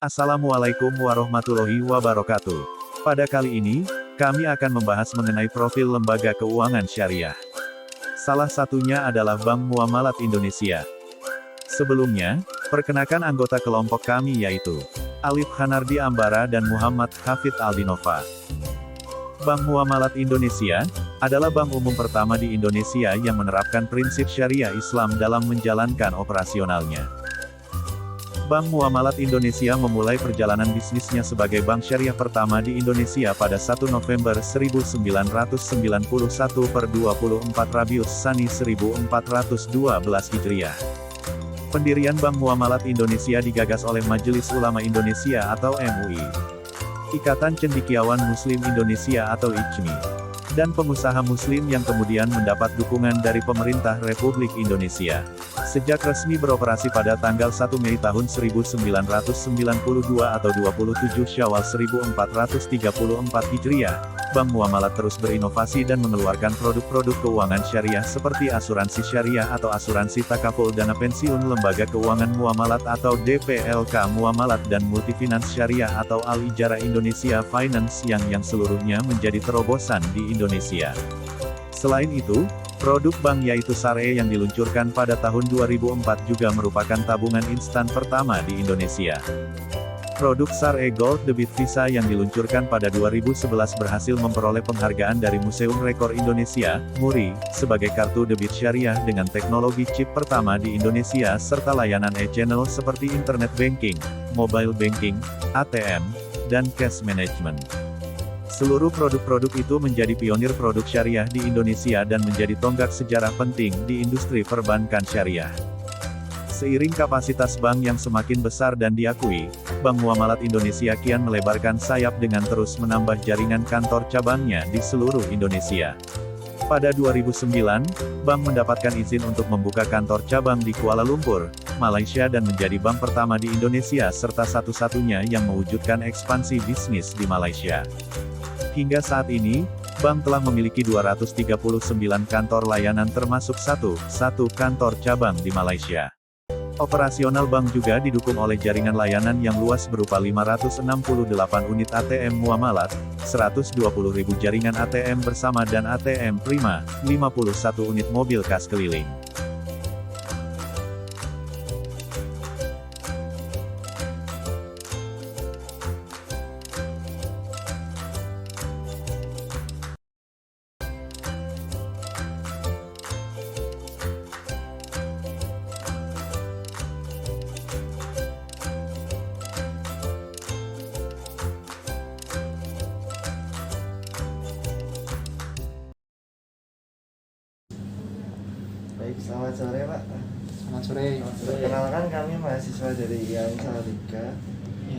Assalamualaikum warahmatullahi wabarakatuh. Pada kali ini, kami akan membahas mengenai profil lembaga keuangan syariah. Salah satunya adalah Bank Muamalat Indonesia. Sebelumnya, perkenalkan anggota kelompok kami yaitu Alif Hanardi Ambara dan Muhammad Hafid Aldinova. Bank Muamalat Indonesia adalah bank umum pertama di Indonesia yang menerapkan prinsip syariah Islam dalam menjalankan operasionalnya. Bank Muamalat Indonesia memulai perjalanan bisnisnya sebagai bank syariah pertama di Indonesia pada 1 November 1991 per 24 Rabiul Tsani 1412 Hijriah. Pendirian Bank Muamalat Indonesia digagas oleh Majelis Ulama Indonesia atau MUI, Ikatan Cendekiawan Muslim Indonesia atau ICMI, dan pengusaha muslim yang kemudian mendapat dukungan dari pemerintah Republik Indonesia. Sejak resmi beroperasi pada tanggal 1 Mei tahun 1992 atau 27 Syawal 1434 Hijriah, Bank Muamalat terus berinovasi dan mengeluarkan produk-produk keuangan syariah seperti asuransi syariah atau asuransi takaful dana pensiun, lembaga keuangan muamalat atau DPLK Muamalat, dan multifinance syariah atau Al-Ijarah Indonesia Finance yang seluruhnya menjadi terobosan di Indonesia. Selain itu, produk bank yaitu SARE yang diluncurkan pada tahun 2004 juga merupakan tabungan instan pertama di Indonesia. Produk SARE Gold Debit Visa yang diluncurkan pada 2011 berhasil memperoleh penghargaan dari Museum Rekor Indonesia, MURI, sebagai kartu debit syariah dengan teknologi chip pertama di Indonesia serta layanan e-channel seperti internet banking, mobile banking, ATM, dan cash management. Seluruh produk-produk itu menjadi pionir produk syariah di Indonesia dan menjadi tonggak sejarah penting di industri perbankan syariah. Seiring kapasitas bank yang semakin besar dan diakui, Bank Muamalat Indonesia kian melebarkan sayap dengan terus menambah jaringan kantor cabangnya di seluruh Indonesia. Pada 2009, bank mendapatkan izin untuk membuka kantor cabang di Kuala Lumpur, Malaysia dan menjadi bank pertama di Indonesia serta satu-satunya yang mewujudkan ekspansi bisnis di Malaysia. Hingga saat ini, bank telah memiliki 239 kantor layanan termasuk satu kantor cabang di Malaysia. Operasional bank juga didukung oleh jaringan layanan yang luas berupa 568 unit ATM muamalat, 120.000 jaringan ATM bersama dan ATM prima, 51 unit mobil kas keliling. Baik, selamat sore Pak. Selamat sore. Perkenalkan, kami mahasiswa dari IAIN Salatiga,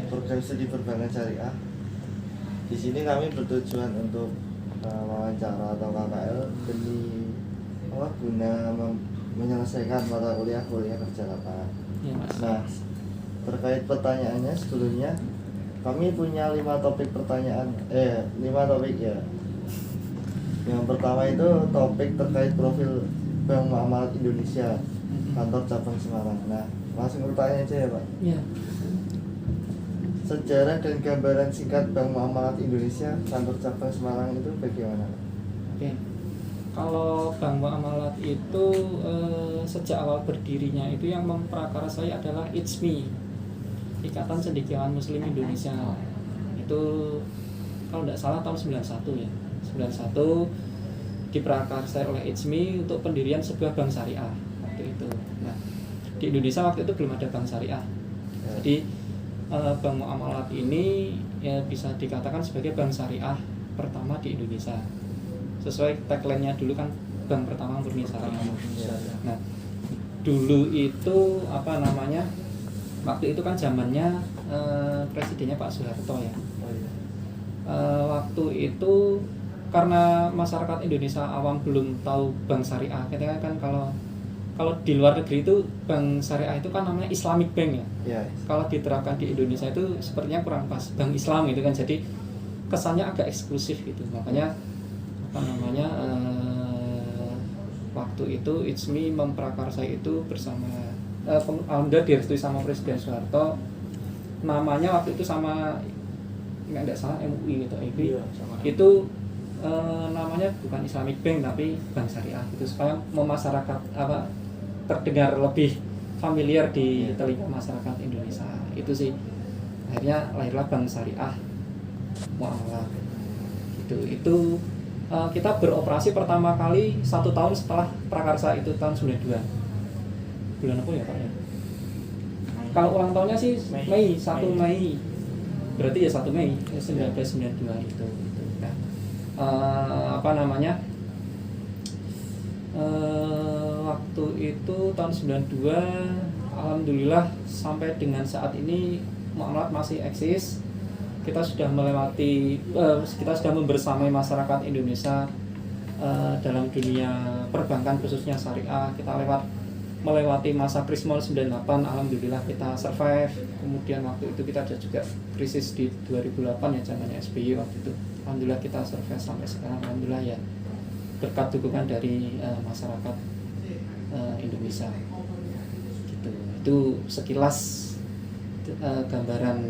program studi perbankan syariah. Di sini kami bertujuan untuk wawancara atau KKL guna menyelesaikan mata kuliah kerja lapangan. Ya, Mas. Nah, terkait pertanyaannya sebelumnya, kami punya 5 topik ya. Yang pertama itu topik terkait profil Bank Muamalat Indonesia, kantor cabang Semarang. Nah, langsung bertanya aja ya Pak. Ya. Sejarah dan gambaran singkat Bank Muamalat Indonesia, kantor cabang Semarang itu bagaimana? Oke. Kalau Bank Muamalat itu sejak awal berdirinya itu yang memprakarsai adalah ICMI, Ikatan Cendekiawan Muslim Indonesia. Itu kalau tidak salah tahun 91 ya. 91 diprakarsai oleh ICMI untuk pendirian sebuah bank syariah waktu itu. Nah, di Indonesia waktu itu belum ada bank syariah. Jadi Bank Muamalat ini ya bisa dikatakan sebagai bank syariah pertama di Indonesia. Sesuai tagline-nya dulu kan bank pertama murni syariah. Nah, dulu itu waktu itu kan zamannya presidennya Pak Soeharto ya. Waktu itu karena masyarakat Indonesia awam belum tahu bank syariah, ketika kan kalau di luar negeri itu bank syariah itu kan namanya Islamic Bank ya. Yes. Kalau diterapkan di Indonesia itu sepertinya kurang pas, bank Islam gitu kan, jadi kesannya agak eksklusif gitu. Makanya waktu itu ICMI memprakarsai itu bersama alhamdulillah direstui sama Presiden Soeharto namanya waktu itu sama nggak salah MUI gitu IB Iya, sama. itu namanya bukan Islamic Bank tapi bank syariah itu supaya memasyarakat apa terdengar lebih familiar di telinga masyarakat Indonesia. Itu sih akhirnya lahirlah bank syariah muamalah gitu. Itu kita beroperasi pertama kali 1 tahun setelah prakarsa itu tahun 92 bulan apa ya Pak ya? Kalau ulang tahunnya sih Mei 1 Mei berarti ya 1 Mei 1992 itu. Nah, apa namanya waktu itu tahun 92 alhamdulillah sampai dengan saat ini muamalat masih eksis. Kita sudah melewati kita sudah membersamai masyarakat Indonesia dalam dunia perbankan khususnya syariah. Kita melewati masa Krismon 98, alhamdulillah kita survive. Kemudian waktu itu kita ada juga krisis di 2008 ya zamannya SBY waktu itu. Alhamdulillah kita survive sampai sekarang, alhamdulillah ya berkat dukungan dari masyarakat Indonesia. Gitu. Itu sekilas gambaran